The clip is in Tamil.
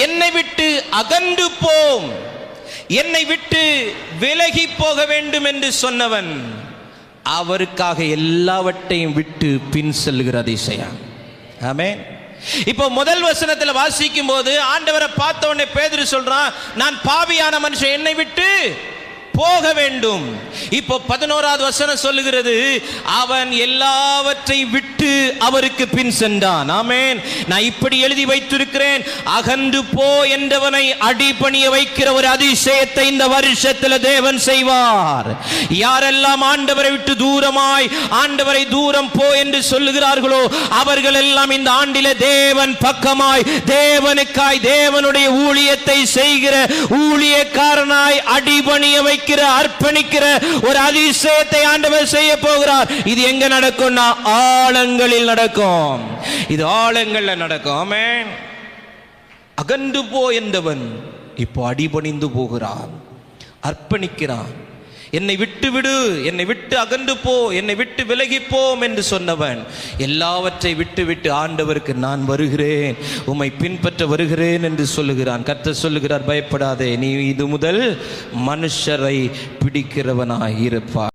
என்னை விட்டு அகன்று போம், என்னை விட்டு விலகி போக வேண்டும் என்று சொன்னவன் அவருக்காக எல்லாவற்றையும் விட்டு பின் செல்கிற அதிசயம். ஆமென். இப்போ முதல் வசனத்தில் வாசிக்கும் போது ஆண்டவரை பார்த்த உடனே பேதுரு சொல்றான், நான் பாவியான மனுஷன், என்னை விட்டு போக வேண்டும். இப்போ 11வது வசனம் சொல்லுகிறது, அவன் எல்லாவற்றையும் விட்டு அவருக்கு பின் சென்றான். ஆமென். நான் இப்படி எழுதி வைத்திருக்கிறேன், அகன்று போ என்றவனை அடிபணிய வைக்கிற ஒரு அதிசயத்தை இந்த வருஷத்தில் தேவன் செய்வார். யாரெல்லாம் ஆண்டவரை விட்டு தூரமாய், ஆண்டவரை தூரம் போ என்று சொல்லுகிறார்களோ அவர்கள் எல்லாம் இந்த ஆண்டிலே தேவன் பக்கமாய், தேவனுக்காய், தேவனுடைய ஊழியத்தை செய்கிற ஊழியக்காரனாய் அடிபணிய வைக்க அர்ப்பணிக்கிற ஒரு அதிசயத்தை ஆண்டவர் செய்ய போகிறார். இது எங்க நடக்கும்னா ஆழங்களில் நடக்கும். இது ஆழங்கள்ல நடக்கும். ஆமென். அகன்று போ என்றவன் இப்போ அடிபணிந்து போகிறான், அர்ப்பணிக்கிறான். என்னை விட்டு விடு, என்னை விட்டு அகன்று போ, என்னை விட்டு விலகி போம் என்று சொன்னவன் எல்லாவற்றை விட்டு விட்டு ஆண்டவருக்கு நான் வருகிறேன், உம்மை பின்பற்ற வருகிறேன் என்று சொல்லுகிறான். கர்த்தர் சொல்லுகிறார், பயப்படாதே, நீ இது முதல் மனுஷரை பிடிக்கிறவனாய் இருப்பாய்.